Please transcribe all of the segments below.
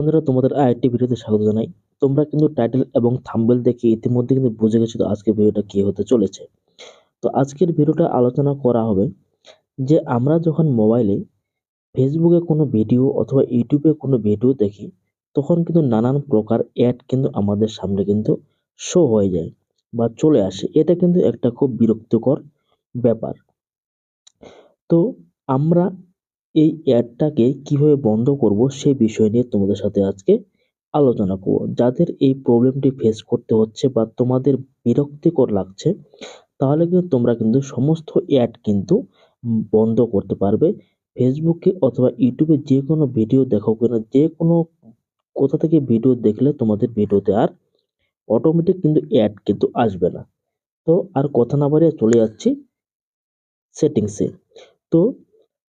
বন্ধুরা, তোমাদের আরেকটি ভিডিওতে স্বাগত জানাই। তোমরা কিন্তু টাইটেল এবং থাম্বনেল দেখে ইতিমধ্যে কিন্তু বুঝে গেছো তো আজকের ভিডিওটা কি হতে চলেছে। তো আজকের ভিডিওটা আলোচনা করা হবে যে আমরা যখন মোবাইলে ফেসবুকে কোনো ভিডিও অথবা ইউটিউবে কোনো ভিডিও দেখি, তখন কিন্তু নানান প্রকার অ্যাড কিন্তু আমাদের সামনে কিন্তু শো হয়ে যায় বা চলে আসে। এটা কিন্তু একটা খুব বিরক্তিকর ব্যাপার। তো আমরা এই অ্যাডটাকে কিভাবে বন্ধ করব সেই বিষয় নিয়ে তোমাদের সাথে আজকে আলোচনা করব। যাদের এই প্রবলেমটি ফেস করতে হচ্ছে বা তোমাদের বিরক্তিকর লাগছে, তাহলে কিন্তু তোমরা কিন্তু সমস্ত অ্যাড কিন্তু বন্ধ করতে পারবে। ফেসবুকে অথবা ইউটিউবে যে কোনো ভিডিও দেখো কিনা, যে কোনো কোথা থেকে ভিডিও দেখলে তোমাদের ভিডিওতে আর অটোমেটিক কিন্তু অ্যাড কিন্তু আসবে না। তো আর কথা না বাড়িয়ে চলে যাচ্ছি সেটিংসে। তো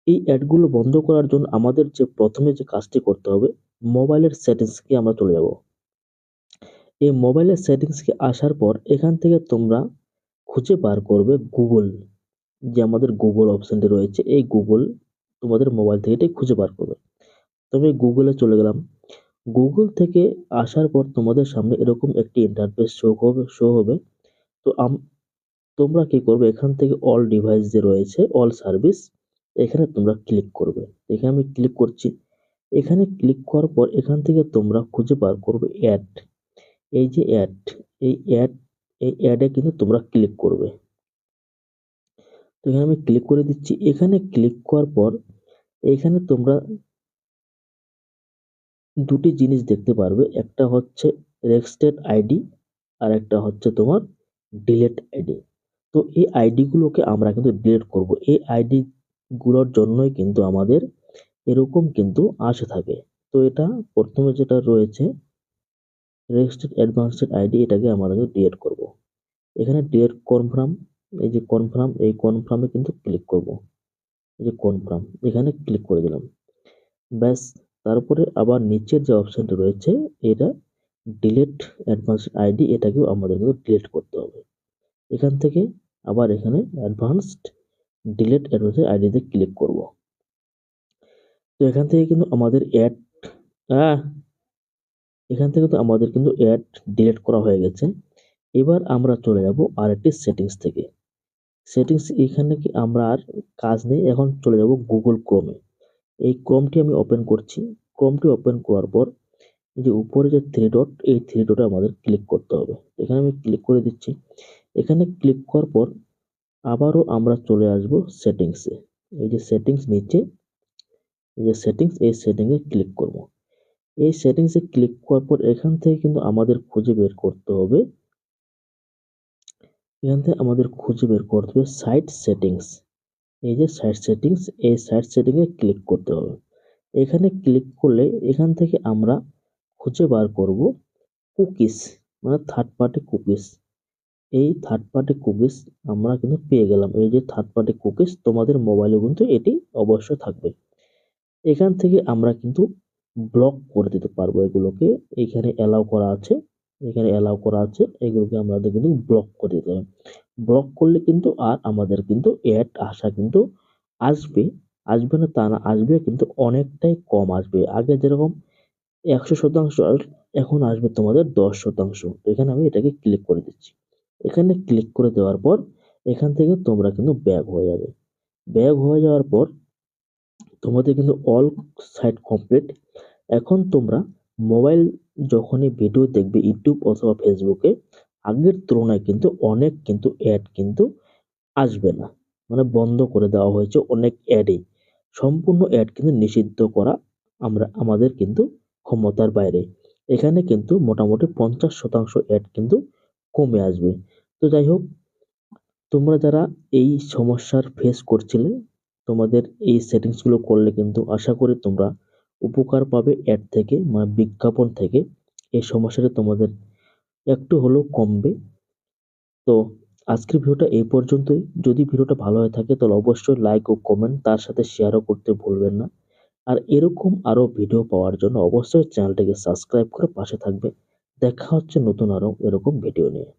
এই অ্যাডগুলো বন্ধ করার জন্য আমাদের যে প্রথমে যে কাজটি করতে হবে, মোবাইলের সেটিংসকে আমরা চলে যাব। এই মোবাইলের সেটিংসকে আসার পর এখান থেকে তোমরা খুঁজে বার করবে গুগল। যে আমাদের গুগল অপশনটি রয়েছে, এই গুগল তোমাদের মোবাইল থেকে এটি খুঁজে বার করবে। তবে গুগলে চলে গেলাম। গুগল থেকে আসার পর তোমাদের সামনে এরকম একটি ইন্টারফেস শো হবে। তো তোমরা কি করবে, এখান থেকে অল ডিভাইস যে রয়েছে, অল সার্ভিস, এখানে তোমরা ক্লিক করবে। এখানে আমি ক্লিক করছি। এখানে ক্লিক করার পর এখান থেকে তোমরা খুঁজে বার করবে অ্যাড। এই যে অ্যাড, এই অ্যাড, এই অ্যাডে কিন্তু তোমরা ক্লিক করবে। তো এখানে আমি ক্লিক করে দিচ্ছি। এখানে ক্লিক করার পর এখানে তোমরা দুটি জিনিস দেখতে পারবে, একটা হচ্ছে রেজিস্টার্ড আইডি আর একটা হচ্ছে তোমার ডিলেট আইডি। তো এই আইডি গুলোকে আমরা কিন্তু ডিলিট করব। এই আইডি গুলোর জন্যই কিন্তু আমাদের এরকম কিন্তু আসে থাকে। তো এটা প্রথমে যেটা রয়েছে রেজিস্টার্ড অ্যাডভান্সড আইডি, এটাকে আমরা কিন্তু ডিলিট করব। এখানে ডিলিট কনফার্ম, এই যে কনফার্ম, এই কনফার্মে কিন্তু ক্লিক করব। এই যে কনফার্ম, এখানে ক্লিক করে দিলাম। ব্যাস। তারপরে আবার নিচের যে অপশনটা রয়েছে, এটা ডিলিট অ্যাডভান্সড আইডি, এটাকেও আমাদের কিন্তু ডিলিট করতে হবে। এখান থেকে আবার এখানে অ্যাডভান্সড ডিলিট অ্যাডভান্সড আইডিতে ক্লিক করব। তো এখান থেকে কিন্তু আমাদের অ্যাড আহ এখান থেকে তো আমাদের কিন্তু অ্যাড ডিলিট করা হয়ে গেছে। এবার আমরা চলে যাব আরেকটি সেটিংস থেকে। সেটিংস এখানে কি আমরা আর কাজ নেই, এখন চলে যাব গুগল ক্রোমে। এই ক্রোমটি আমি ওপেন করছি। ক্রোমটি ওপেন করার পর এই যে উপরে যে থ্রি ডট, এই থ্রি ডটে আমাদের ক্লিক করতে হবে। এখানে আমি ক্লিক করে দিচ্ছি। এখানে ক্লিক করার পর আবারও আমরা চলে আসব সেটিংসে। এই যে সেটিংস নিচে, এই যে সেটিংস, এই সেটিংয়ে ক্লিক করব। এই সেটিংসে ক্লিক করার পর এখান থেকে কিন্তু আমাদের খুঁজে বের করতে হবে, সাইট সেটিংস। এই যে সাইট সেটিংস, এই সাইট সেটিংয়ে ক্লিক করতে হবে। এখানে ক্লিক করলে এখান থেকে আমরা খুঁজে বার করব কুকিজ, মানে থার্ড পার্টি কুকিজ। এই থার্ড পার্টি কুকিজ আমরা কিন্তু পেয়ে গেলাম। এই যে থার্ড পার্টি কুকিজ, তোমাদের মোবাইলে কিন্তু এটি অবশ্যই থাকবে। এখান থেকে আমরা কিন্তু ব্লক করে দিতে পারবো এগুলোকে। এখানে অ্যালাউ করা আছে, এখানে অ্যালাউ করা আছে, এগুলোকে আমাদের কিন্তু ব্লক করে দিতে হবে। ব্লক করলে কিন্তু আর আমাদের কিন্তু অ্যাড আসা কিন্তু আসবে, আসবে না তা না, আসবে কিন্তু অনেকটাই কম আসবে। আগে যেরকম 100% এখন আসবে তোমাদের 10%। তো এখানে আমি এটাকে ক্লিক করে দিচ্ছি। এখানে ক্লিক করে দেওয়ার পর এখান থেকে তোমরা কিন্তু ব্যাক হয়ে যাবে। ব্যাক হয়ে যাওয়ার পর তোমাদের কিন্তু অল সাইট কমপ্লিট। এখন তোমরা মোবাইল যখনই ভিডিও দেখবে ইউটিউব অথবা ফেসবুকে, আগের তুলনায় কিন্তু অনেক কিন্তু অ্যাড কিন্তু আসবে না, মানে বন্ধ করে দেওয়া হয়েছে অনেক অ্যাডই। সম্পূর্ণ অ্যাড কিন্তু নিষিদ্ধ করা আমাদের কিন্তু ক্ষমতার বাইরে। এখানে কিন্তু মোটামুটি 50% অ্যাড কিন্তু কমে আসবে। তো যাই হোক, তোমরা যারা এই সমস্যার ফেস করছিলে, তোমাদের এই সেটিংস গুলো করলে কিন্তু আশা করি তোমরা উপকার পাবে অ্যাড থেকে, মানে বিজ্ঞাপন থেকে। এই সমস্যাটা তোমাদের একটু হলেও কমবে। তো আজকের ভিডিওটা এই পর্যন্তই। যদি ভিডিওটা ভালো হয়ে থাকে তাহলে অবশ্যই লাইক ও কমেন্ট, তার সাথে শেয়ারও করতে ভুলবেন না। আর এরকম আরো ভিডিও পাওয়ার জন্য অবশ্যই চ্যানেলটাকে সাবস্ক্রাইব করে পাশে থাকবে। দেখা হচ্ছে নতুন আরো এরকম ভিডিও নিয়ে।